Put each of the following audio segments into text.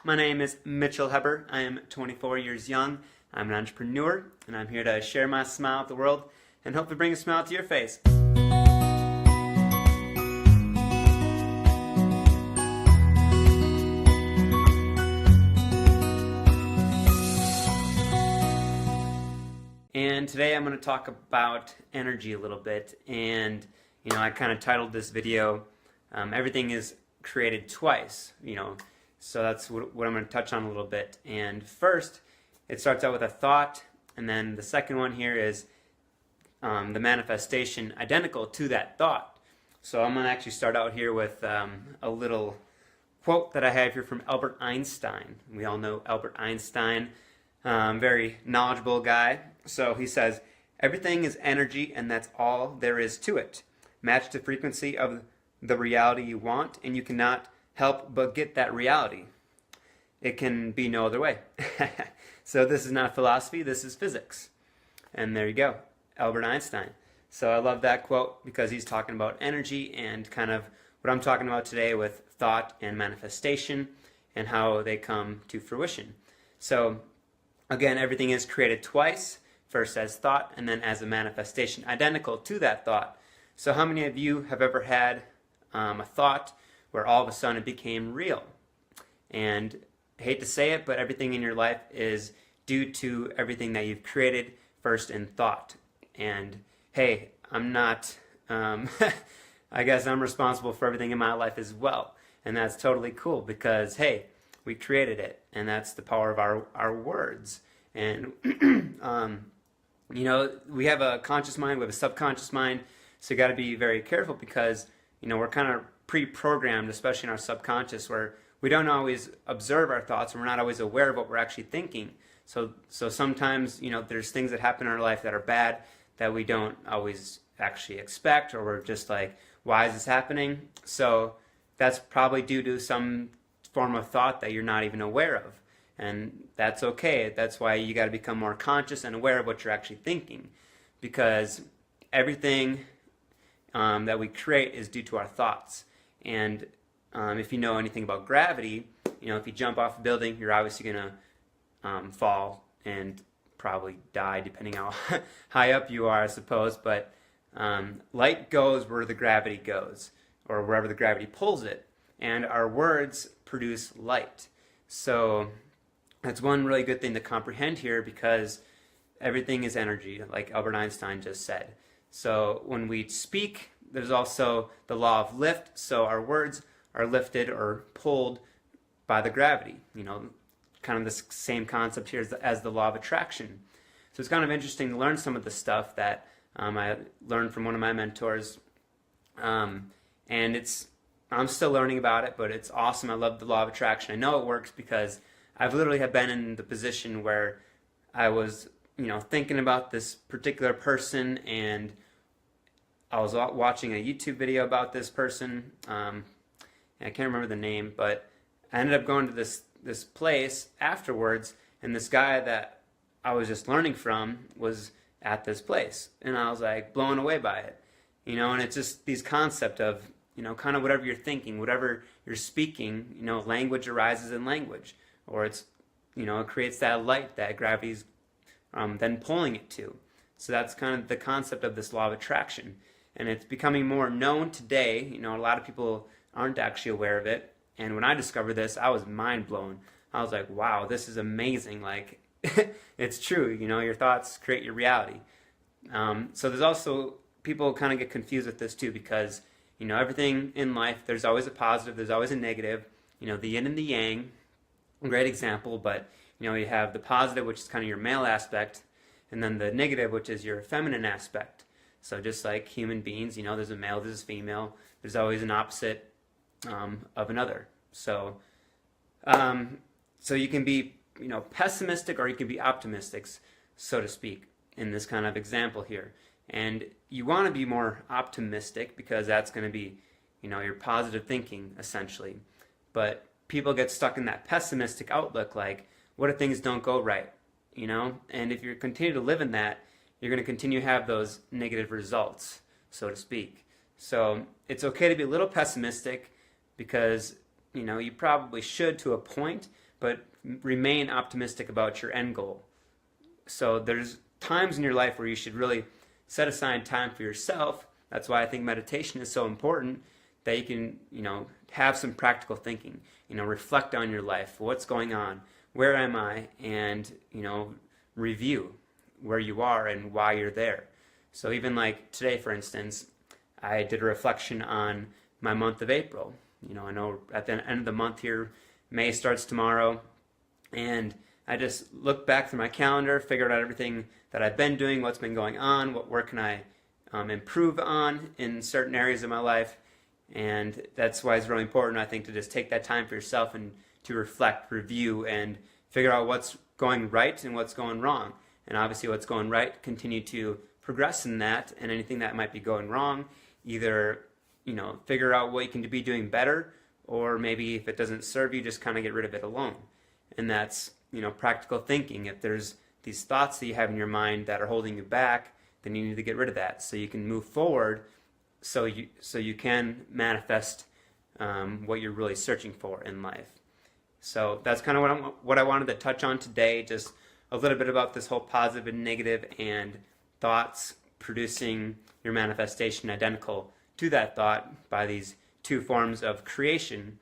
My name is Mitchell Heber. I am 24 years young. I'm an entrepreneur, and I'm here to share my smile with the world and hopefully bring a smile to your face. And today I'm going to talk about energy a little bit, and I kind of titled this video, Everything is Created Twice, so that's what I'm going to touch on a little bit. And first, it starts out with a thought, and then the second one here is the manifestation identical to that thought. So I'm going to actually start out here with a little quote that I have here from Albert Einstein. We all know Albert Einstein, very knowledgeable guy. So he says, "Everything is energy, and that's all there is to it. Match the frequency of the reality you want, and you cannot help but get that reality. It can be no other way." So this is not philosophy, this is physics. And there you go, Albert Einstein. So I love that quote because he's talking about energy and kind of what I'm talking about today with thought and manifestation and how they come to fruition. So again, everything is created twice, first as thought and then as a manifestation identical to that thought. So how many of you have ever had a thought where all of a sudden it became real? And I hate to say it, but everything in your life is due to everything that you've created first in thought. And hey, I'm not, I guess I'm responsible for everything in my life as well. And that's totally cool because, hey, we created it. And that's the power of our words. And, we have a conscious mind, we have a subconscious mind. So you got to be very careful because, we're kind of pre-programmed, especially in our subconscious, where we don't always observe our thoughts and we're not always aware of what we're actually thinking. So sometimes, there's things that happen in our life that are bad that we don't always actually expect, or we're just like, why is this happening? So that's probably due to some form of thought that you're not even aware of. And that's okay. That's why you got to become more conscious and aware of what you're actually thinking, because everything that we create is due to our thoughts. And if you know anything about gravity, if you jump off a building, you're obviously going to fall and probably die, depending how high up you are, I suppose. But light goes where the gravity goes, or wherever the gravity pulls it. And our words produce light. So that's one really good thing to comprehend here, because everything is energy, like Albert Einstein just said. So when we speak, there's also the law of lift. So our words are lifted or pulled by the gravity. Kind of the same concept here as the law of attraction. So it's kind of interesting to learn some of the stuff that I learned from one of my mentors. And I'm still learning about it, but it's awesome. I love the law of attraction. I know it works because I've literally have been in the position where I was, thinking about this particular person, and I was watching a YouTube video about this person. I can't remember the name, but I ended up going to this place afterwards, and this guy that I was just learning from was at this place, and I was like blown away by it, and it's just these concept of, kind of whatever you're thinking, whatever you're speaking, language arises in language, or it's, it creates that light that gravity's then pulling it to. So that's kind of the concept of this law of attraction. And it's becoming more known today. A lot of people aren't actually aware of it. And when I discovered this, I was mind blown. I was like, wow, this is amazing. Like, it's true. Your thoughts create your reality. So there's also, people kind of get confused with this too, because, everything in life, there's always a positive, there's always a negative. The yin and the yang, great example, but, you have the positive, which is kind of your male aspect, and then the negative, which is your feminine aspect. So just like human beings, there's a male, there's a female, there's always an opposite of another. So so you can be, pessimistic, or you can be optimistic, so to speak, in this kind of example here. And you want to be more optimistic because that's going to be, your positive thinking, essentially. But people get stuck in that pessimistic outlook, like, what if things don't go right? And if you continue to live in that, you're going to continue to have those negative results, so to speak. So it's okay to be a little pessimistic because, you probably should to a point, but remain optimistic about your end goal. So there's times in your life where you should really set aside time for yourself. That's why I think meditation is so important, that you can, have some practical thinking, reflect on your life, what's going on, where am I, and, review where you are and why you're there. So even like today, for instance, I did a reflection on my month of April. I know at the end of the month here, May starts tomorrow, and I just looked back through my calendar, figured out everything that I've been doing, what's been going on, where can I improve on in certain areas of my life. And that's why it's really important, I think, to just take that time for yourself and to reflect, review, and figure out what's going right and what's going wrong. And obviously what's going right, continue to progress in that, and anything that might be going wrong, either figure out what you can be doing better, or maybe if it doesn't serve you, just kind of get rid of it alone. And that's practical thinking. If there's these thoughts that you have in your mind that are holding you back, then you need to get rid of that so you can move forward, so you can manifest what you're really searching for in life. So that's kind of what I wanted to touch on today, just a little bit about this whole positive and negative, and thoughts producing your manifestation identical to that thought by these two forms of creation.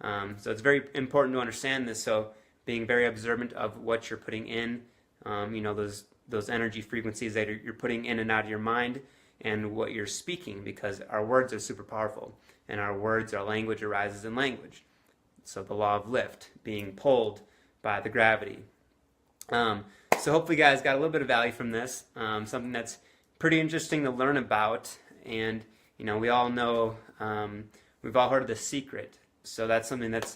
So it's very important to understand this. So being very observant of what you're putting in, those energy frequencies that you're putting in and out of your mind, and what you're speaking, because our words are super powerful, and our words, our language arises in language. So the law of lift, being pulled by the gravity. So hopefully you guys got a little bit of value from this, something that's pretty interesting to learn about. And we all know, we've all heard of The Secret. So that's something that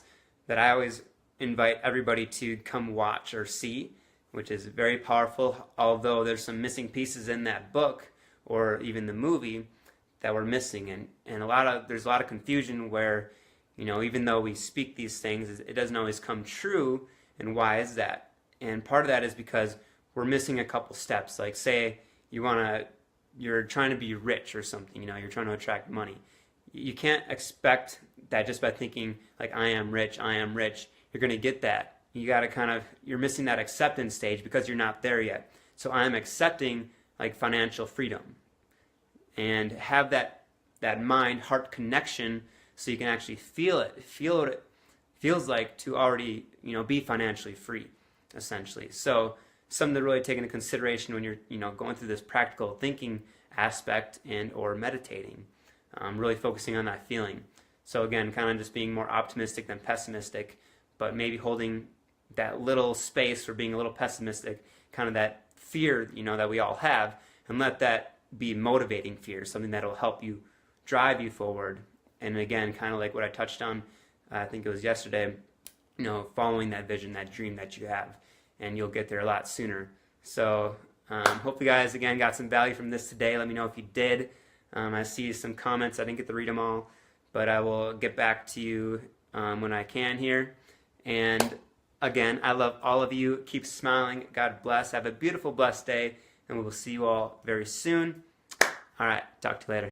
I always invite everybody to come watch or see, which is very powerful, although there's some missing pieces in that book or even the movie that we're missing. And there's a lot of confusion where, even though we speak these things, it doesn't always come true. And why is that? And part of that is because we're missing a couple steps. Like, say you're trying to be rich or something, you're trying to attract money. You can't expect that just by thinking like, I am rich, you're going to get that. You got to you're missing that acceptance stage because you're not there yet. So I'm accepting like financial freedom, and have that mind-heart connection, so you can actually feel what it feels like to already be financially free, essentially. So something to really take into consideration when you're going through this practical thinking aspect and or meditating, really focusing on that feeling. So again, kind of just being more optimistic than pessimistic, but maybe holding that little space for being a little pessimistic, kind of that fear that we all have, and let that be motivating fear, something that will help you drive you forward. And again, kind of like what I touched on, I think it was yesterday, following that vision, that dream that you have, and you'll get there a lot sooner. So hope you guys again got some value from this today. Let me know if you did. I see some comments, I didn't get to read them all, but I will get back to you when I can here. And again, I love all of you. Keep smiling. God bless. Have a beautiful, blessed day, and we will see you all very soon. All right. Talk to you later.